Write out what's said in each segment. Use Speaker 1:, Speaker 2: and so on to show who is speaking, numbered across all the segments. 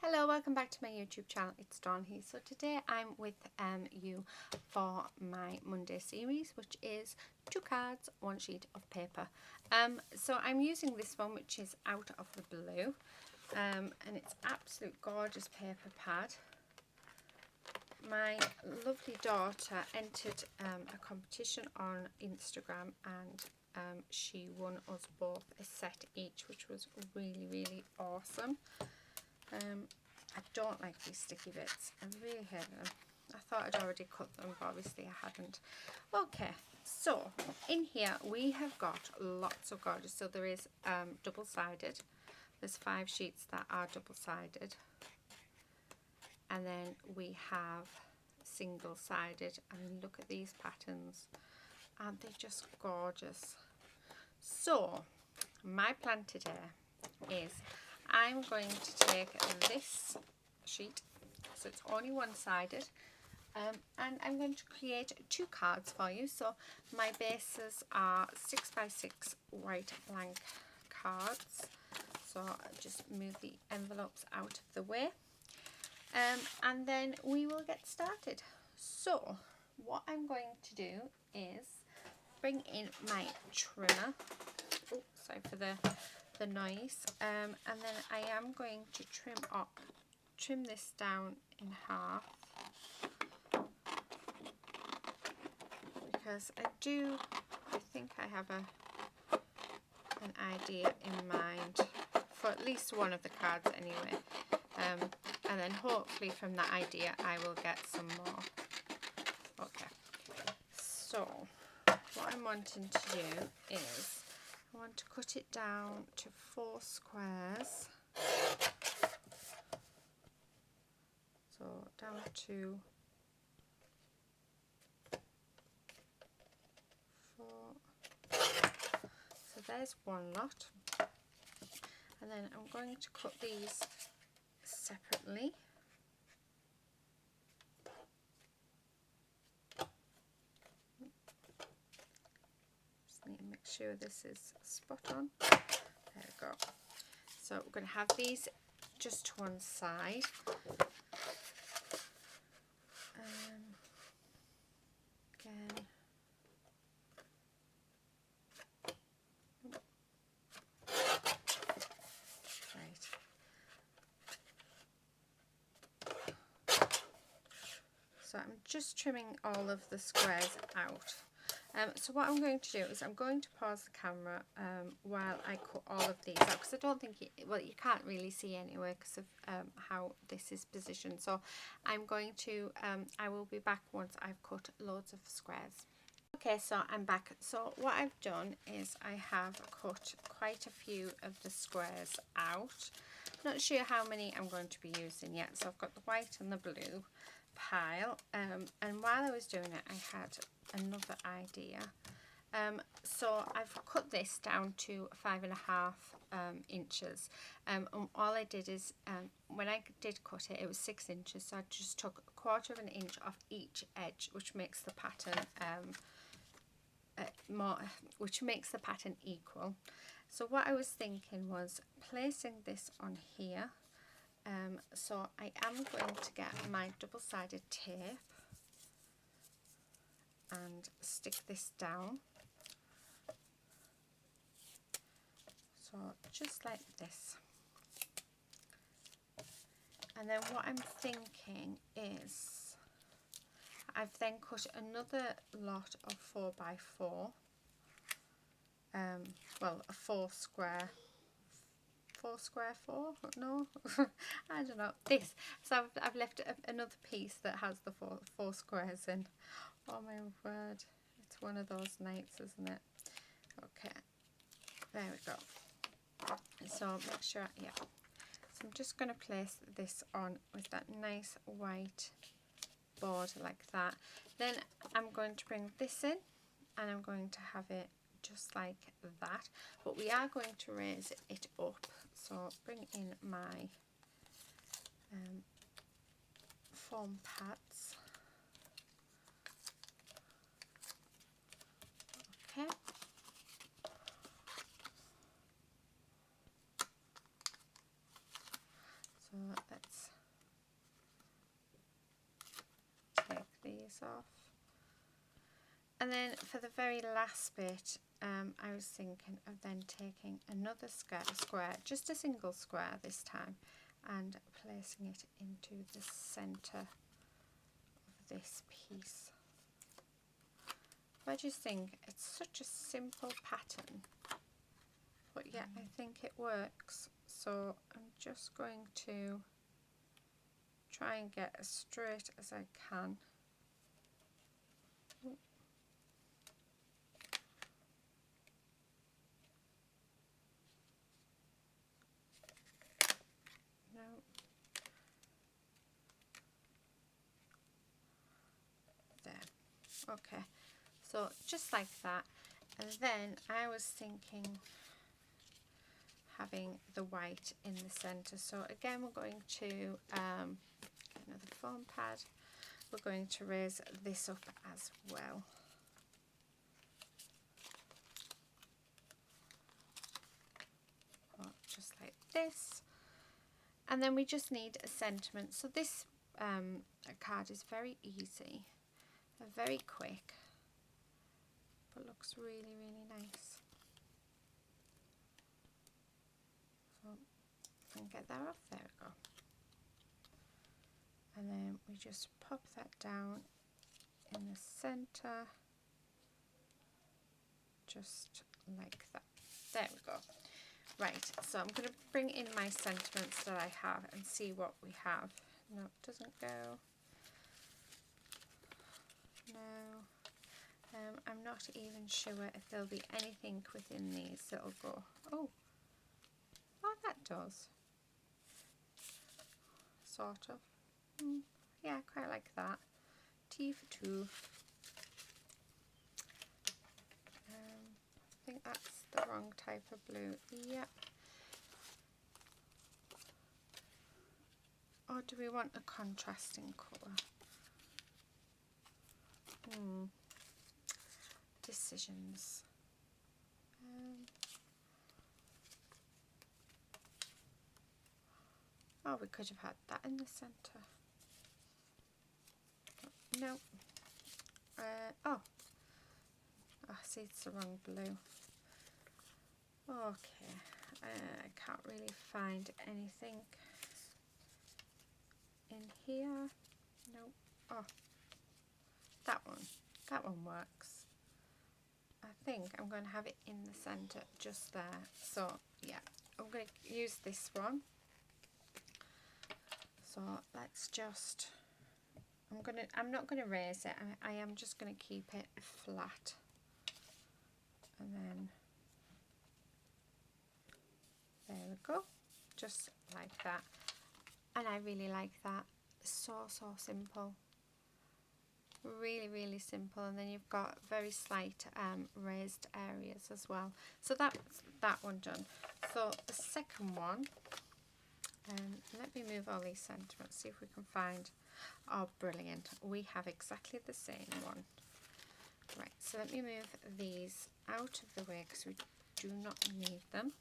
Speaker 1: Hello, welcome back to my YouTube channel. It's Dawn here. So today I'm with you for my Monday series, which is 2 cards, 1 sheet of paper. So I'm using this one, which is Out of the Blue, and it's absolute gorgeous paper pad. My lovely daughter entered a competition on Instagram, and she won us both a set each, which was really awesome. I don't like these sticky bits. I really hate them. I thought I'd already cut them, but obviously I hadn't. Okay, so in here we have got lots of gorgeous. So there is double-sided. There's 5 sheets that are double-sided. And then we have single-sided. And look at these patterns. Aren't they just gorgeous? So my plan today is I'm going to take this sheet, so it's only one-sided, and I'm going to create 2 cards for you. So my bases are 6x6 white blank cards. So I'll just move the envelopes out of the way, and then we will get started. So what I'm going to do is bring in my trimmer. Oh, sorry for the noise, and then I am going to trim this down in half, because I think I have an idea in mind for at least one of the cards anyway, and then hopefully from that idea I will get some more. Okay, so what I'm wanting to do is I want to cut it down to 4 squares. So down to 4. So there's one lot. And then I'm going to cut these separately. Just need to make sure this is spot on. There we go. So we're going to have these just to one side. Again. Right. So I'm just trimming all of the squares out. So what I'm going to do is I'm going to pause the camera while I cut all of these out, because I don't think you can't really see anyway because of how this is positioned. So I'm going to I will be back once I've cut loads of squares. Okay, so I'm back. So what I've done is I have cut quite a few of the squares out. Not sure how many I'm going to be using yet. So I've got the white and the blue pile, and while I was doing it I had another idea. So I've cut this down to 5.5 inches, and all I did is when I did cut it, it was 6 inches, so I just took 1/4 of an inch off each edge, which makes the pattern equal. So what I was thinking was placing this on here. So I am going to get my double-sided tape and stick this down. So just like this. And then what I'm thinking is I've then cut another lot of 4x4. Well, a 4 square 4? No, I don't know. This. So I've left another piece that has the four squares in. Oh my word! It's one of those nights, isn't it? Okay, there we go. So make sure, yeah. So I'm just going to place this on with that nice white border like that. Then I'm going to bring this in, and I'm going to have it just like that, but we are going to raise it up. So bring in my foam pads. Okay. So let's these off. And then for the very last bit, I was thinking of then taking another square, just a single square this time, and placing it into the centre of this piece. I just think it's such a simple pattern, but yeah, I think it works. So I'm just going to try and get as straight as I can. No. There. Okay. So just like that. And then I was thinking having the white in the centre. So again, we're going to get another foam pad. We're going to raise this up as well. Just like this. And then we just need a sentiment. So this card is very easy, very quick, but looks really, really nice. So I can get that off. There we go. And then we just pop that down in the centre, just like that. There we go. Right, so I'm going to bring in my sentiments that I have and see what we have. No, it doesn't go. No. I'm not even sure if there'll be anything within these that'll go. Oh, that does. Sort of. Yeah, quite like that. T for 2. I think that's the wrong type of blue. Yep. Or do we want a contrasting colour? Decisions. Oh, we could have had that in the centre. No. Oh, see, it's the wrong blue. Okay, I can't really find anything in here. Nope. Oh, that one works. I think I'm going to have it in the centre just there. So yeah, I'm going to use this one. So let's just, I'm not going to raise it. I am just going to keep it flat. And then there we go, just like that. And I really like that. So simple, really, really simple. And then you've got very slight raised areas as well. So that's that one done. So the second one, let me move all these sentiments, see if we can find. Oh, brilliant, we have exactly the same one. Right, so let me move these out of the way because we do not need them.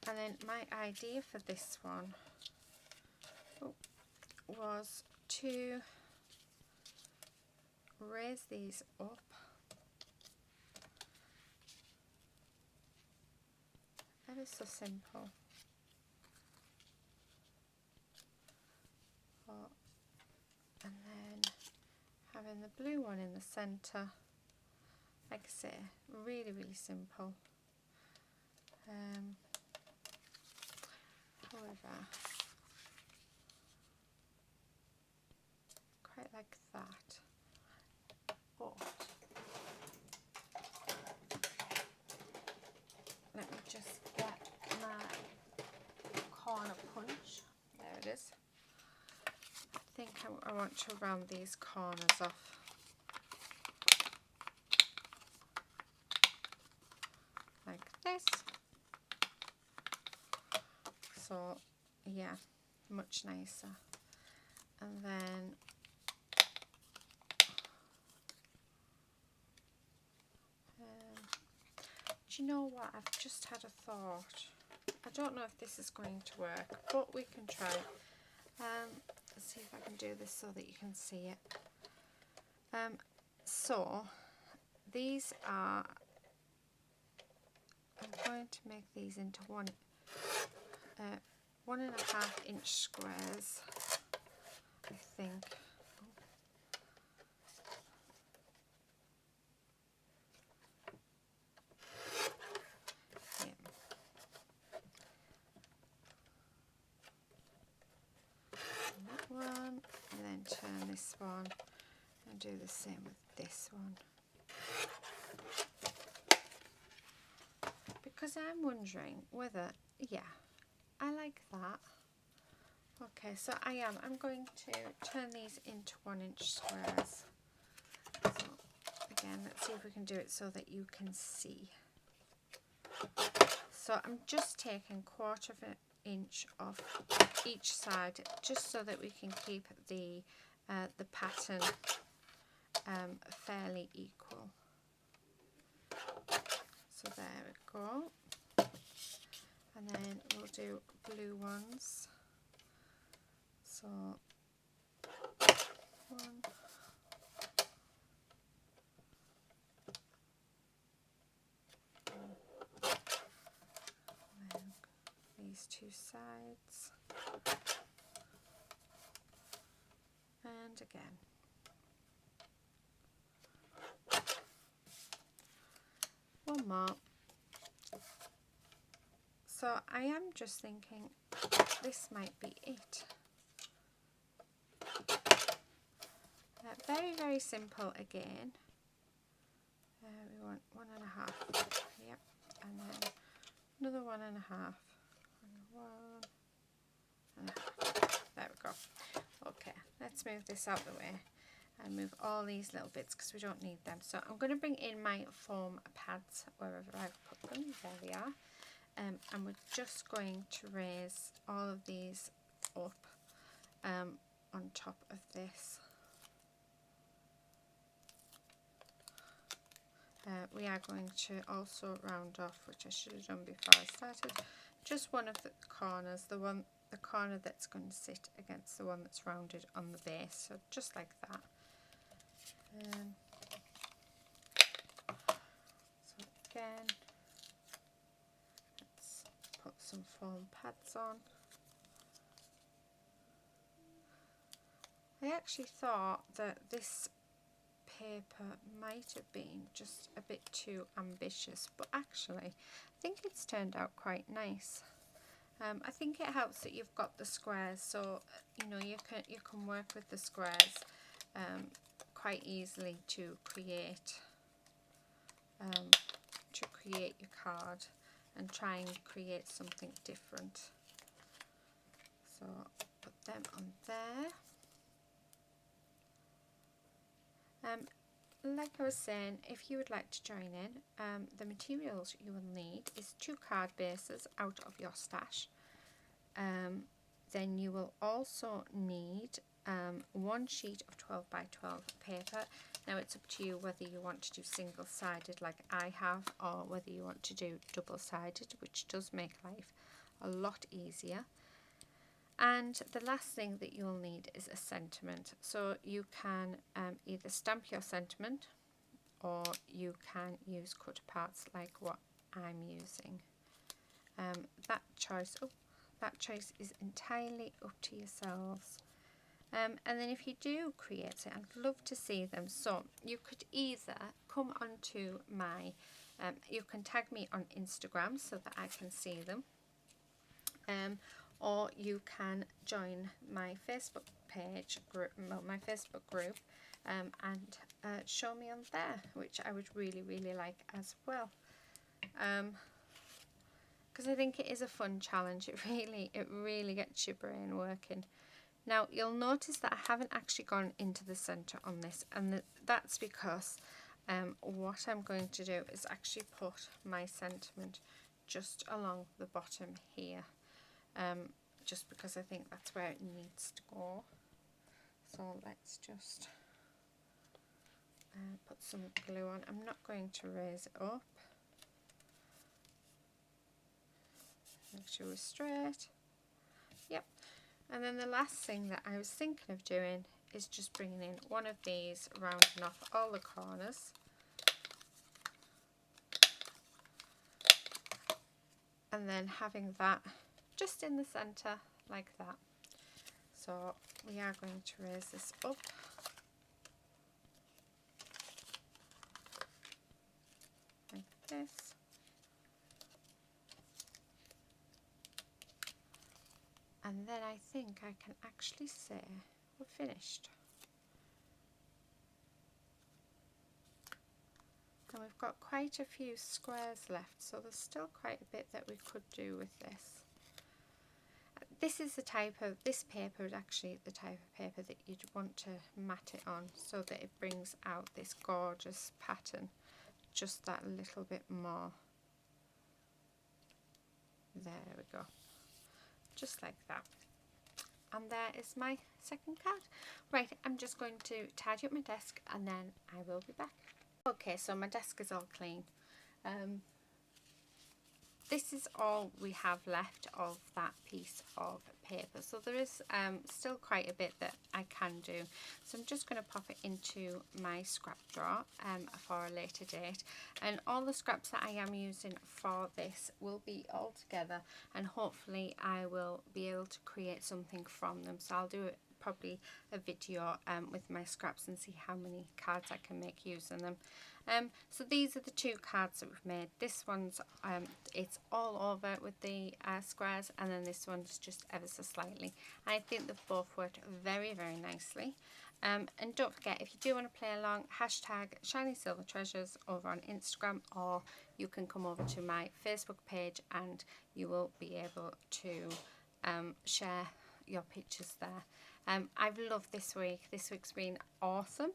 Speaker 1: And then my idea for this one was to raise these up ever so simple. And then having the blue one in the centre, like I say, really, really simple. However, quite like that. But let me just get my corner punch. There it is. I think I want to round these corners off. Like this. So yeah, much nicer. And then do you know what, I've just had a thought. I don't know if this is going to work, but we can try. Let's see if I can do this so that you can see it. So these are, I'm going to make these into 1.5 inch squares, I think. One, and then turn this one and do the same with this one, because I'm wondering whether, yeah, I like that. Okay, so I'm going to turn these into 1 inch squares. So again, let's see if we can do it so that you can see. So I'm just taking 1/4 of an inch off each side, just so that we can keep the pattern fairly equal. So there we go. And then we'll do blue ones. So 1, and then these 2 sides, and again. One more. So I am just thinking this might be it. Very, very simple again. We want 1.5. Yep. And then another 1.5. And 1.5. There we go. Okay, let's move this out of the way and move all these little bits because we don't need them. So I'm going to bring in my foam pads wherever I've put them. There they are. And we're just going to raise all of these up on top of this. We are going to also round off, which I should have done before I started, just one of the corners, the corner that's going to sit against the one that's rounded on the base, so just like that. So again, let's put some foam pads on. I actually thought that this paper might have been just a bit too ambitious, but actually I think it's turned out quite nice. I think it helps that you've got the squares, so you know you can work with the squares quite easily to create your card and try and create something different. So put them on there. Like I was saying, if you would like to join in, the materials you will need is 2 card bases out of your stash. Then you will also need 1 sheet of 12 by 12 paper. Now it's up to you whether you want to do single-sided like I have, or whether you want to do double-sided, which does make life a lot easier. And the last thing that you'll need is a sentiment. So you can either stamp your sentiment, or you can use cut parts like what I'm using. That choice is entirely up to yourselves. And then if you do create it, I'd love to see them. So you could either come onto my, you can tag me on Instagram so that I can see them. Or you can join my Facebook page group, my Facebook group, and show me on there, which I would really, really like as well. Because I think it is a fun challenge. It really gets your brain working. Now you'll notice that I haven't actually gone into the centre on this, and that's because what I'm going to do is actually put my sentiment just along the bottom here. Just because I think that's where it needs to go. So let's just put some glue on. I'm not going to raise it up. Make sure we're straight. Yep. And then the last thing that I was thinking of doing is just bringing in one of these, rounding off all the corners. And then having that just in the centre like that. So we are going to raise this up. Like this. And then I think I can actually say we're finished. And we've got quite a few squares left, so there's still quite a bit that we could do with this. This is the type of, this paper is actually the type of paper that you'd want to mat it on so that it brings out this gorgeous pattern just that little bit more. There we go. Just like that. And there is my second card. Right, I'm just going to tidy up my desk and then I will be back. Okay, so my desk is all clean. This is all we have left of that piece of paper. So there is still quite a bit that I can do. So I'm just going to pop it into my scrap drawer for a later date. And all the scraps that I am using for this will be all together. And hopefully I will be able to create something from them. So I'll do probably a video with my scraps and see how many cards I can make using them. So these are the two cards that we've made. This one's it's all over with the squares, and then this one's just ever so slightly. I think they've both worked very, very nicely. And don't forget, if you do want to play along, hashtag Shiny Silver Treasures over on Instagram, or you can come over to my Facebook page and you will be able to share your pictures there. I've loved this week. This week's been awesome.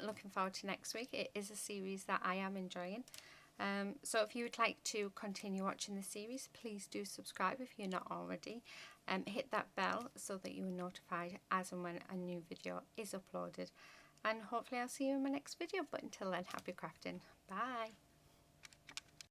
Speaker 1: Looking forward to next week. It is a series that I am enjoying. So if you would like to continue watching the series, please do subscribe if you're not already. Hit that bell so that you are notified as and when a new video is uploaded. And hopefully I'll see you in my next video. But until then, happy crafting. Bye.